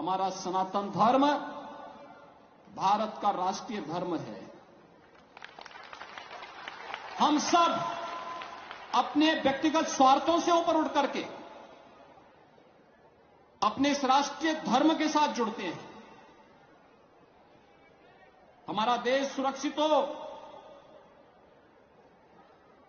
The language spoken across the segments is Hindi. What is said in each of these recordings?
हमारा सनातन धर्म भारत का राष्ट्रीय धर्म है। हम सब अपने व्यक्तिगत स्वार्थों से ऊपर उठ करके अपने इस राष्ट्रीय धर्म के साथ जुड़ते हैं। हमारा देश सुरक्षित हो,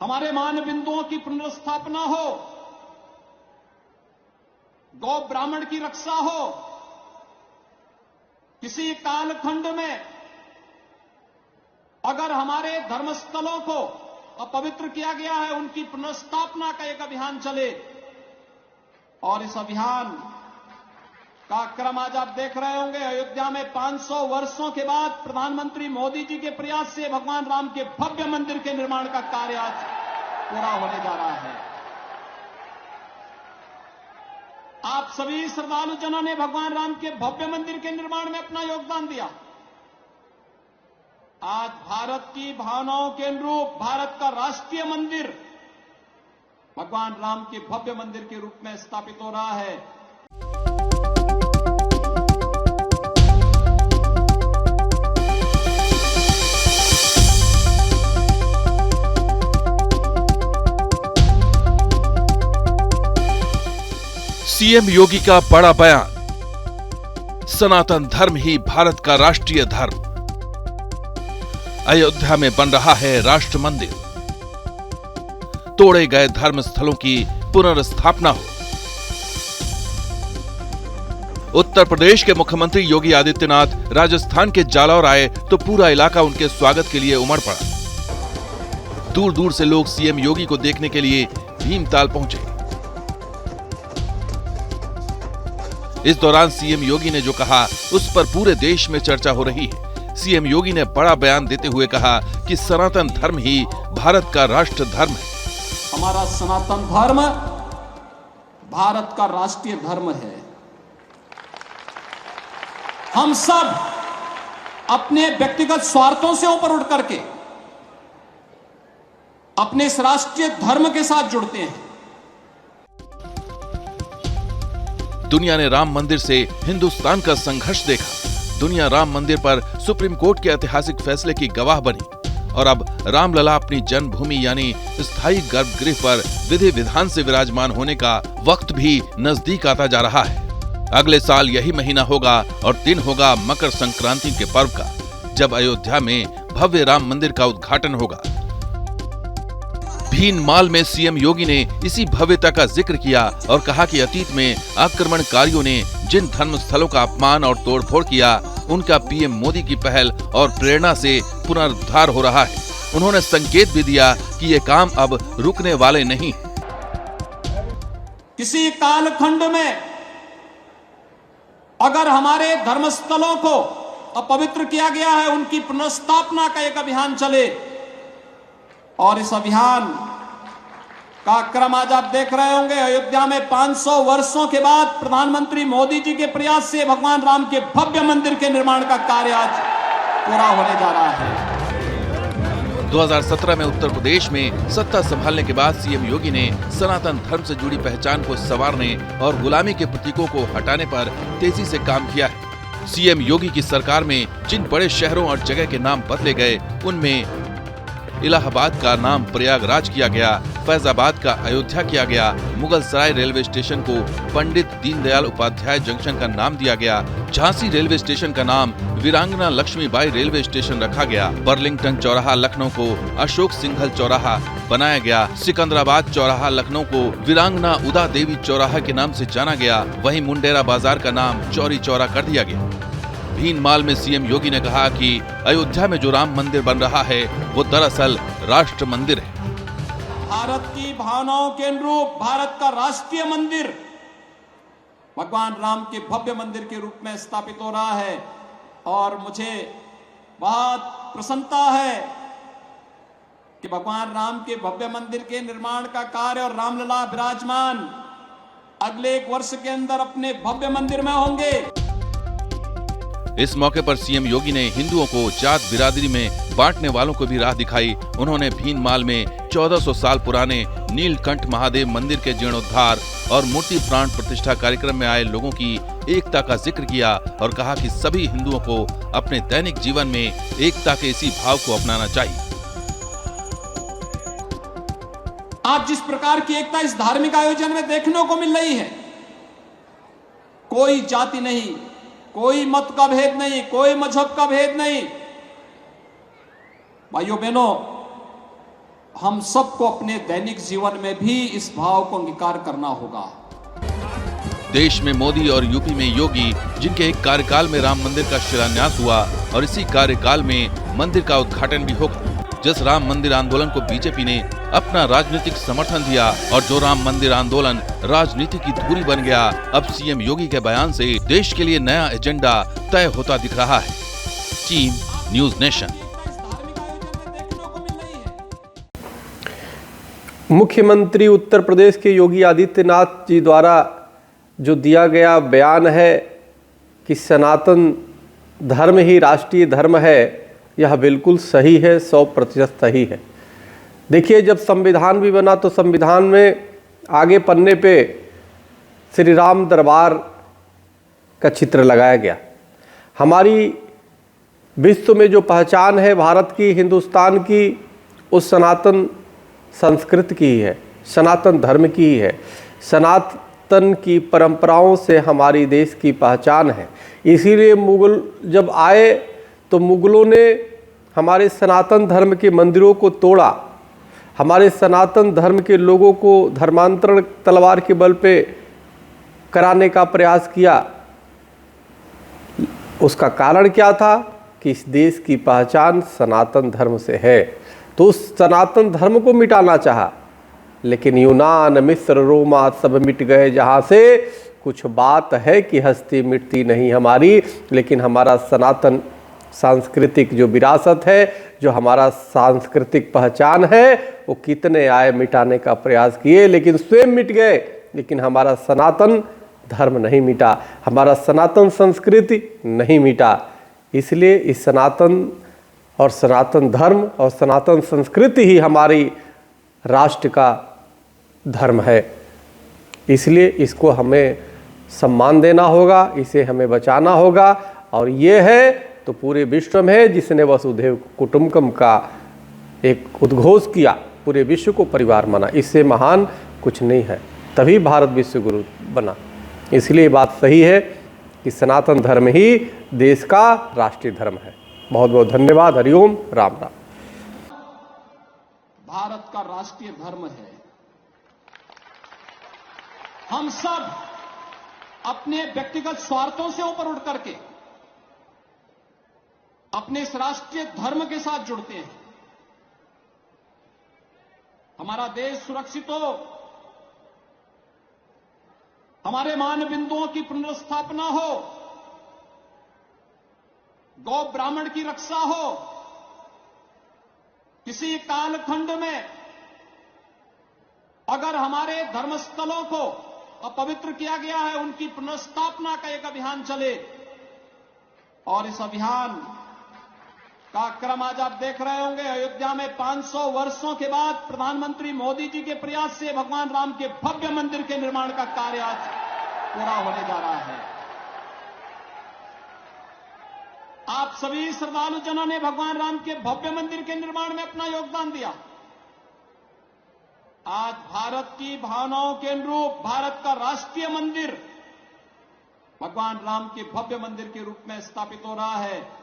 हमारे मान बिंदुओं की पुनर्स्थापना हो, गौ ब्राह्मण की रक्षा हो, किसी कालखंड में अगर हमारे धर्मस्थलों को अपवित्र किया गया है, उनकी पुनर्स्थापना का एक अभियान चले। और इस अभियान का क्रम आज आप देख रहे होंगे। अयोध्या में 500 वर्षों के बाद प्रधानमंत्री मोदी जी के प्रयास से भगवान राम के भव्य मंदिर के निर्माण का कार्य आज पूरा होने जा रहा है। आप सभी श्रद्धालु जनों ने भगवान राम के भव्य मंदिर के निर्माण में अपना योगदान दिया। आज भारत की भावनाओं के अनुरूप भारत का राष्ट्रीय मंदिर भगवान राम के भव्य मंदिर के रूप में स्थापित हो रहा है। सीएम योगी का बड़ा बयान, सनातन धर्म ही भारत का राष्ट्रीय धर्म। अयोध्या में बन रहा है राष्ट्र मंदिर, तोड़े गए धर्म स्थलों की पुनर्स्थापना हो। उत्तर प्रदेश के मुख्यमंत्री योगी आदित्यनाथ राजस्थान के जालौर आए तो पूरा इलाका उनके स्वागत के लिए उमड़ पड़ा। दूर दूर से लोग सीएम योगी को देखने के लिए भीमताल पहुंचे। इस दौरान सीएम योगी ने जो कहा उस पर पूरे देश में चर्चा हो रही है। सीएम योगी ने बड़ा बयान देते हुए कहा कि सनातन धर्म ही भारत का राष्ट्र धर्म है। हमारा सनातन धर्म भारत का राष्ट्रीय धर्म है। हम सब अपने व्यक्तिगत स्वार्थों से ऊपर उठ करके अपने इस राष्ट्रीय धर्म के साथ जुड़ते हैं। दुनिया ने राम मंदिर से हिंदुस्तान का संघर्ष देखा। दुनिया राम मंदिर पर सुप्रीम कोर्ट के ऐतिहासिक फैसले की गवाह बनी और अब रामलला अपनी जन्मभूमि यानी स्थायी गर्भगृह पर विधि विधान से विराजमान होने का वक्त भी नजदीक आता जा रहा है। अगले साल यही महीना होगा और दिन होगा मकर संक्रांति के पर्व का, जब अयोध्या में भव्य राम मंदिर का उद्घाटन होगा। भीनमाल में सीएम योगी ने इसी भव्यता का जिक्र किया और कहा कि अतीत में आक्रमणकारियों ने जिन धर्म स्थलों का अपमान और तोड़फोड़ किया, उनका पीएम मोदी की पहल और प्रेरणा से पुनरुद्धार हो रहा है। उन्होंने संकेत भी दिया कि ये काम अब रुकने वाले नहीं। किसी कालखंड में अगर हमारे धर्मस्थलों को अपवित्र किया गया है, उनकी पुनर्स्थापना का एक अभियान चले। और इस अभियान का क्रम आज आप देख रहे होंगे। अयोध्या में 500 वर्षों के बाद प्रधानमंत्री मोदी जी के प्रयास से भगवान राम के भव्य मंदिर के निर्माण का कार्य आज पूरा होने जा रहा है। 2017 में उत्तर प्रदेश में सत्ता संभालने के बाद सीएम योगी ने सनातन धर्म से जुड़ी पहचान को संवारने और गुलामी के प्रतीकों को हटाने पर तेजी से काम किया है। सीएम योगी की सरकार में जिन बड़े शहरों और जगह के नाम बदले गए, उनमें इलाहाबाद का नाम प्रयागराज किया गया, फैजाबाद का अयोध्या किया गया, मुगल सराय रेलवे स्टेशन को पंडित दीनदयाल उपाध्याय जंक्शन का नाम दिया गया, झांसी रेलवे स्टेशन का नाम वीरांगना लक्ष्मीबाई रेलवे स्टेशन रखा गया, बर्लिंगटन चौराहा लखनऊ को अशोक सिंघल चौराहा बनाया गया, सिकंदराबाद चौराहा लखनऊ को वीरांगना उदा देवी चौराहा के नाम से जाना गया, वहीं मुंडेरा बाजार का नाम चौरी चौरा कर दिया गया। भीनमाल में सीएम योगी ने कहा कि अयोध्या में जो राम मंदिर बन रहा है, वो दरअसल राष्ट्र मंदिर है। भारत की भावनाओं के अनुरूप भारत का राष्ट्रीय मंदिर भगवान राम के भव्य मंदिर के रूप में स्थापित हो रहा है। और मुझे बहुत प्रसन्नता है कि भगवान राम के भव्य मंदिर के निर्माण का कार्य और रामलला विराजमान अगले 1 वर्ष के अंदर अपने भव्य मंदिर में होंगे। इस मौके पर सीएम योगी ने हिंदुओं को जात बिरादरी में बांटने वालों को भी राह दिखाई। उन्होंने भीनमाल में 1400 साल पुराने नीलकंठ महादेव मंदिर के जीर्णोद्धार और मूर्ति प्राण प्रतिष्ठा कार्यक्रम में आए लोगों की एकता का जिक्र किया और कहा कि सभी हिंदुओं को अपने दैनिक जीवन में एकता के इसी भाव को अपनाना चाहिए। आज जिस प्रकार की एकता इस धार्मिक आयोजन में देखने को मिल रही है, कोई जाति नहीं, कोई मत का भेद नहीं, कोई मजहब का भेद नहीं। भाइयों बहनों, हम सबको अपने दैनिक जीवन में भी इस भाव को अंगीकार करना होगा। देश में मोदी और यूपी में योगी, जिनके एक कार्यकाल में राम मंदिर का शिलान्यास हुआ और इसी कार्यकाल में मंदिर का उद्घाटन भी होगा। जिस राम मंदिर आंदोलन को बीजेपी ने अपना राजनीतिक समर्थन दिया और जो राम मंदिर आंदोलन राजनीति की धुरी बन गया, अब सीएम योगी के बयान से देश के लिए नया एजेंडा तय होता दिख रहा है। Team news nation. मुख्यमंत्री उत्तर प्रदेश के योगी आदित्यनाथ जी द्वारा जो दिया गया बयान है कि सनातन धर्म ही राष्ट्रीय धर्म है, यह बिल्कुल सही है, 100% सही है। देखिए, जब संविधान भी बना तो संविधान में आगे पन्ने पे श्री राम दरबार का चित्र लगाया गया। हमारी विश्व में जो पहचान है भारत की, हिंदुस्तान की, उस सनातन संस्कृति की ही है, सनातन धर्म की ही है। सनातन की परंपराओं से हमारी देश की पहचान है। इसीलिए मुगल जब आए तो मुगलों ने हमारे सनातन धर्म के मंदिरों को तोड़ा, हमारे सनातन धर्म के लोगों को धर्मांतरण तलवार के बल पे कराने का प्रयास किया। उसका कारण क्या था कि इस देश की पहचान सनातन धर्म से है, तो उस सनातन धर्म को मिटाना चाहा। लेकिन यूनान, मिस्र, रोमा सब मिट गए, जहाँ से कुछ बात है कि हस्ती मिटती नहीं हमारी, लेकिन हमारा सनातन सांस्कृतिक जो विरासत है, जो हमारा सांस्कृतिक पहचान है, वो कितने आए मिटाने का प्रयास किए, लेकिन स्वयं मिट गए। लेकिन हमारा सनातन धर्म नहीं मिटा, हमारा सनातन संस्कृति नहीं मिटा। इसलिए इस सनातन और सनातन धर्म और सनातन संस्कृति ही हमारी राष्ट्र का धर्म है। इसलिए इसको हमें सम्मान देना होगा, इसे हमें बचाना होगा। और ये है तो पूरे विश्व में है, जिसने वसुधैव कुटुंबकम का एक उद्घोष किया, पूरे विश्व को परिवार माना, इससे महान कुछ नहीं है। तभी भारत विश्व गुरु बना। इसलिए बात सही है कि सनातन धर्म ही देश का राष्ट्रीय धर्म है। बहुत बहुत धन्यवाद। हरिओम, राम राम। भारत का राष्ट्रीय धर्म है। हम सब अपने व्यक्तिगत स्वार्थों से ऊपर उठ करके अपने इस राष्ट्रीय धर्म के साथ जुड़ते हैं। हमारा देश सुरक्षित हो, हमारे मान बिंदुओं की पुनर्स्थापना हो, गौ ब्राह्मण की रक्षा हो, किसी कालखंड में अगर हमारे धर्मस्थलों को अपवित्र किया गया है, उनकी पुनर्स्थापना का एक अभियान चले। और इस अभियान का क्रम आज आप देख रहे होंगे। अयोध्या में 500 वर्षों के बाद प्रधानमंत्री मोदी जी के प्रयास से भगवान राम के भव्य मंदिर के निर्माण का कार्य आज पूरा होने जा रहा है। आप सभी श्रद्धालु जनों ने भगवान राम के भव्य मंदिर के निर्माण में अपना योगदान दिया। आज भारत की भावनाओं के अनुरूप भारत का राष्ट्रीय मंदिर भगवान राम के भव्य मंदिर के रूप में स्थापित हो रहा है।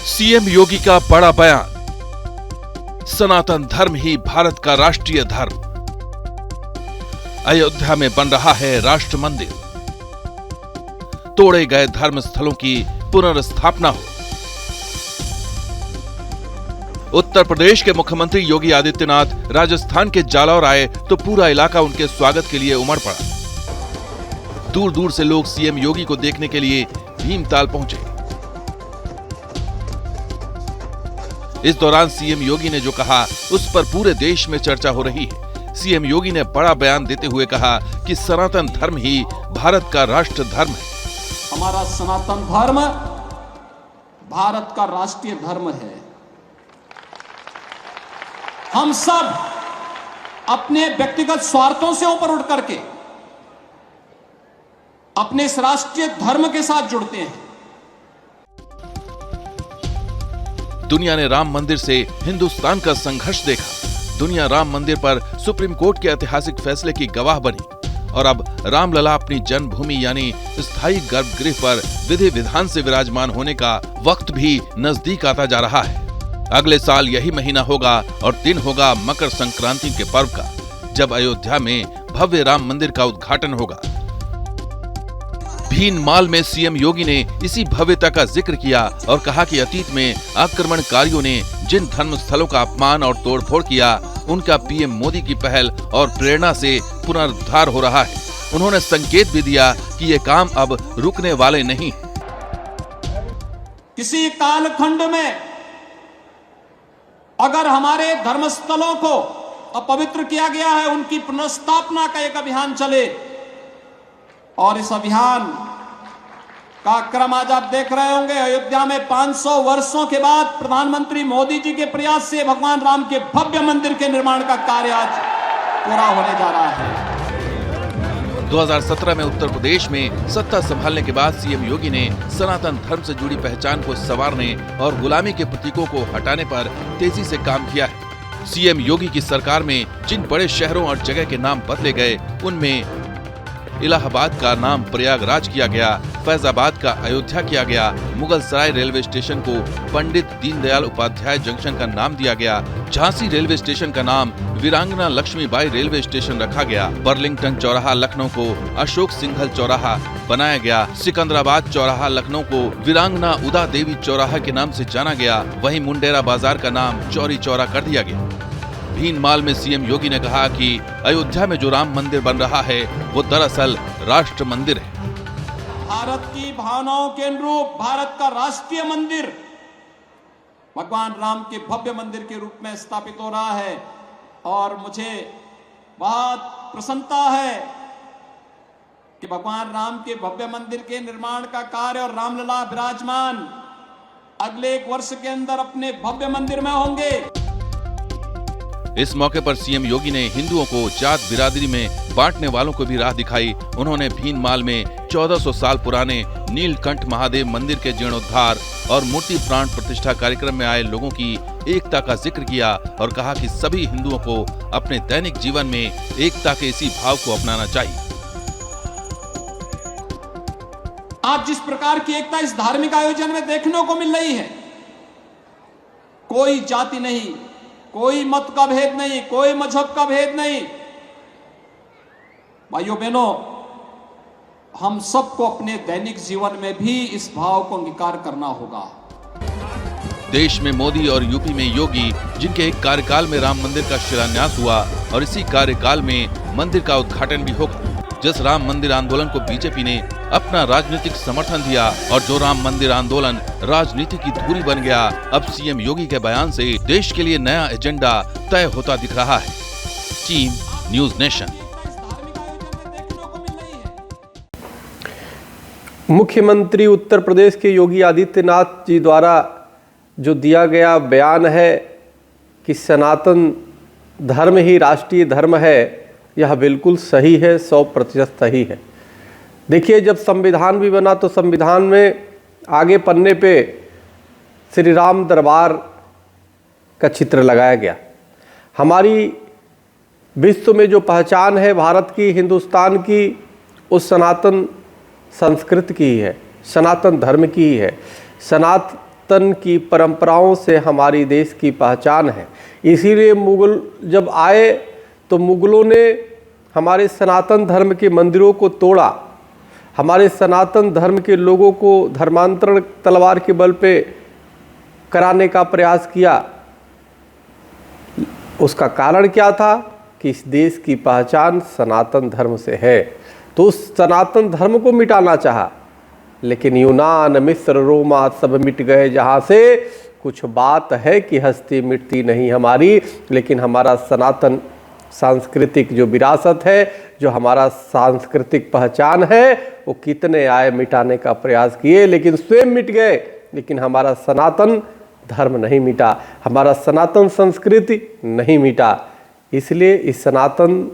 सीएम योगी का बड़ा बयान, सनातन धर्म ही भारत का राष्ट्रीय धर्म। अयोध्या में बन रहा है राष्ट्र मंदिर, तोड़े गए धर्म स्थलों की पुनर्स्थापना हो। उत्तर प्रदेश के मुख्यमंत्री योगी आदित्यनाथ राजस्थान के जालौर आए तो पूरा इलाका उनके स्वागत के लिए उमड़ पड़ा। दूर दूर से लोग सीएम योगी को देखने के लिए भीमताल पहुंचे। इस दौरान सीएम योगी ने जो कहा, उस पर पूरे देश में चर्चा हो रही है। सीएम योगी ने बड़ा बयान देते हुए कहा कि सनातन धर्म ही भारत का राष्ट्र धर्म है। हमारा सनातन धर्म भारत का राष्ट्रीय धर्म है। हम सब अपने व्यक्तिगत स्वार्थों से ऊपर उठ करके अपने इस राष्ट्रीय धर्म के साथ जुड़ते हैं। दुनिया ने राम मंदिर से हिंदुस्तान का संघर्ष देखा। दुनिया राम मंदिर पर सुप्रीम कोर्ट के ऐतिहासिक फैसले की गवाह बनी और अब रामलला अपनी जन्मभूमि यानी स्थायी गर्भगृह पर विधि विधान से विराजमान होने का वक्त भी नजदीक आता जा रहा है। अगले साल यही महीना होगा और दिन होगा मकर संक्रांति के पर्व का, जब अयोध्या में भव्य राम मंदिर का उद्घाटन होगा। भीनमाल में सीएम योगी ने इसी भव्यता का जिक्र किया और कहा कि अतीत में आक्रमणकारियों ने जिन धर्म स्थलों का अपमान और तोड़फोड़ किया, उनका पीएम मोदी की पहल और प्रेरणा से पुनरुद्धार हो रहा है। उन्होंने संकेत भी दिया कि ये काम अब रुकने वाले नहीं। किसी कालखंड में अगर हमारे धर्मस्थलों को अपवित्र किया गया है, उनकी पुनर्स्थापना का एक अभियान चले और इस अभियान का क्रम आज आप देख रहे होंगे। अयोध्या में 500 वर्षों के बाद प्रधानमंत्री मोदी जी के प्रयास से भगवान राम के भव्य मंदिर के निर्माण का कार्य आज पूरा होने जा रहा है। 2017 में उत्तर प्रदेश में सत्ता संभालने के बाद सीएम योगी ने सनातन धर्म से जुड़ी पहचान को संवारने और गुलामी के प्रतीकों को हटाने पर तेजी से काम किया है। सीएम योगी की सरकार में जिन बड़े शहरों और जगह के नाम बदले गए, उनमें इलाहाबाद का नाम प्रयागराज किया गया, फैजाबाद का अयोध्या किया गया, मुगल सराय रेलवे स्टेशन को पंडित दीनदयाल उपाध्याय जंक्शन का नाम दिया गया, झांसी रेलवे स्टेशन का नाम वीरांगना लक्ष्मीबाई रेलवे स्टेशन रखा गया, बर्लिंगटन चौराहा लखनऊ को अशोक सिंघल चौराहा बनाया गया, सिकंदराबाद चौराहा लखनऊ को वीरांगना उदा देवी चौराहा के नाम से जाना गया, वहीं मुंडेरा बाजार का नाम चौरी चौरा कर दिया गया। भीनमाल में सीएम योगी ने कहा कि अयोध्या में जो राम मंदिर बन रहा है, वो दरअसल राष्ट्र मंदिर है। भारत की भावनाओं के अनुरूप भारत का राष्ट्रीय मंदिर भगवान राम के भव्य मंदिर के रूप में स्थापित हो रहा है और मुझे बहुत प्रसन्नता है कि भगवान राम के भव्य मंदिर के निर्माण का कार्य और रामलला विराजमान अगले 1 वर्ष के अंदर अपने भव्य मंदिर में होंगे। इस मौके पर सीएम योगी ने हिंदुओं को जात बिरादरी में बांटने वालों को भी राह दिखाई। उन्होंने भीनमाल में 1400 साल पुराने नीलकंठ महादेव मंदिर के जीर्णोद्धार और मूर्ति प्राण प्रतिष्ठा कार्यक्रम में आए लोगों की एकता का जिक्र किया और कहा कि सभी हिंदुओं को अपने दैनिक जीवन में एकता के इसी भाव को अपनाना चाहिए। आज जिस प्रकार की एकता इस धार्मिक आयोजन में देखने को मिल रही है, कोई जाति नहीं, कोई मत का भेद नहीं, कोई मजहब का भेद नहीं। भाइयों बहनों, हम सबको अपने दैनिक जीवन में भी इस भाव को अंगीकार करना होगा। देश में मोदी और यूपी में योगी, जिनके एक कार्यकाल में राम मंदिर का शिलान्यास हुआ और इसी कार्यकाल में मंदिर का उद्घाटन भी होगा। जिस राम मंदिर आंदोलन को बीजेपी ने अपना राजनीतिक समर्थन दिया और जो राम मंदिर आंदोलन राजनीति की धुरी बन गया, अब सीएम योगी के बयान से देश के लिए नया एजेंडा तय होता दिख रहा है। Team news nation. मुख्यमंत्री उत्तर प्रदेश के योगी आदित्यनाथ जी द्वारा जो दिया गया बयान है कि सनातन धर्म ही राष्ट्रीय धर्म है, यह बिल्कुल सही है, 100% सही है। देखिए, जब संविधान भी बना तो संविधान में आगे पन्ने पे श्री राम दरबार का चित्र लगाया गया। हमारी विश्व में जो पहचान है भारत की, हिंदुस्तान की, उस सनातन संस्कृति की ही है, सनातन धर्म की ही है। सनातन की परंपराओं से हमारी देश की पहचान है। इसीलिए मुगल जब आए तो मुगलों ने हमारे सनातन धर्म के मंदिरों को तोड़ा, हमारे सनातन धर्म के लोगों को धर्मांतरण तलवार के बल पे कराने का प्रयास किया। उसका कारण क्या था कि इस देश की पहचान सनातन धर्म से है, तो उस सनातन धर्म को मिटाना चाहा, लेकिन यूनान, मिस्र, रोमा सब मिट गए जहाँ से। कुछ बात है कि हस्ती मिटती नहीं हमारी, लेकिन हमारा सनातन सांस्कृतिक जो विरासत है, जो हमारा सांस्कृतिक पहचान है, वो कितने आए मिटाने का प्रयास किए, लेकिन स्वयं मिट गए। लेकिन हमारा सनातन धर्म नहीं मिटा, हमारा सनातन संस्कृति नहीं मिटा। इसलिए इस सनातन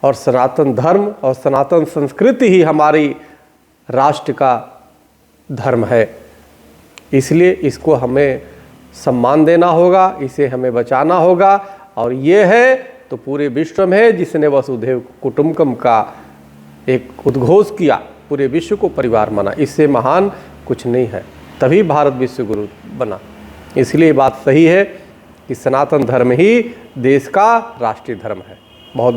और सनातन धर्म और सनातन संस्कृति ही हमारी राष्ट्र का धर्म है। इसलिए इसको हमें सम्मान देना होगा, इसे हमें बचाना होगा। और ये है तो पूरे विश्व में, जिसने वसुधैव कुटुंबकम का एक उद्घोष किया, पूरे विश्व को परिवार माना, इससे महान कुछ नहीं है। तभी भारत विश्व गुरु बना। इसलिए बात सही है कि सनातन धर्म ही देश का राष्ट्रीय धर्म है।